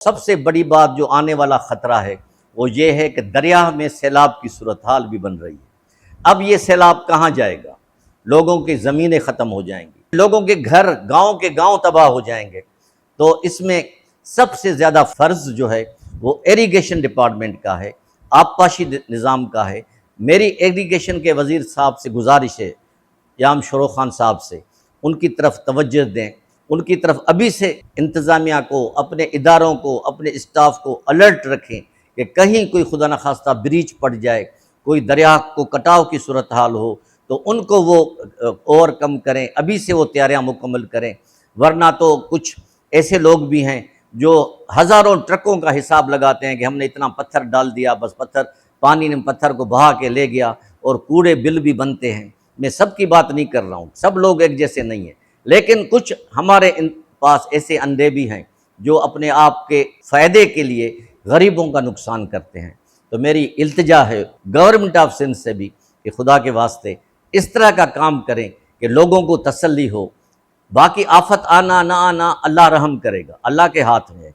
سب سے بڑی بات جو آنے والا خطرہ ہے وہ یہ ہے کہ دریا میں سیلاب کی صورتحال بھی بن رہی ہے۔ اب یہ سیلاب کہاں جائے گا؟ لوگوں کی زمینیں ختم ہو جائیں گی، لوگوں کے گھر گاؤں کے گاؤں تباہ ہو جائیں گے۔ تو اس میں سب سے زیادہ فرض جو ہے وہ ایریگیشن ڈپارٹمنٹ کا ہے، آبپاشی نظام کا ہے۔ میری ایریگیشن کے وزیر صاحب سے گزارش ہے، یام شروع خان صاحب سے، ان کی طرف توجہ دیں، ان کی طرف ابھی سے انتظامیہ کو، اپنے اداروں کو، اپنے اسٹاف کو الرٹ رکھیں کہ کہیں کوئی خدا نخواستہ بریچ پڑ جائے، کوئی دریا کو کٹاؤ کی صورتحال ہو تو ان کو وہ اوور کم کریں، ابھی سے وہ تیاریاں مکمل کریں۔ ورنہ تو کچھ ایسے لوگ بھی ہیں جو ہزاروں ٹرکوں کا حساب لگاتے ہیں کہ ہم نے اتنا پتھر ڈال دیا، بس پانی نے پتھر کو بہا کے لے گیا، اور کوڑے بل بھی بنتے ہیں۔ میں سب کی بات نہیں کر رہا ہوں، سب لوگ ایک جیسے نہیں ہیں، لیکن کچھ ہمارے پاس ایسے اندھے بھی ہیں جو اپنے آپ کے فائدے کے لیے غریبوں کا نقصان کرتے ہیں۔ تو میری التجا ہے گورنمنٹ آف سندھ سے بھی کہ خدا کے واسطے اس طرح کا کام کریں کہ لوگوں کو تسلی ہو۔ باقی آفت آنا نہ آنا اللہ رحم کرے گا، اللہ کے ہاتھ میں ہے۔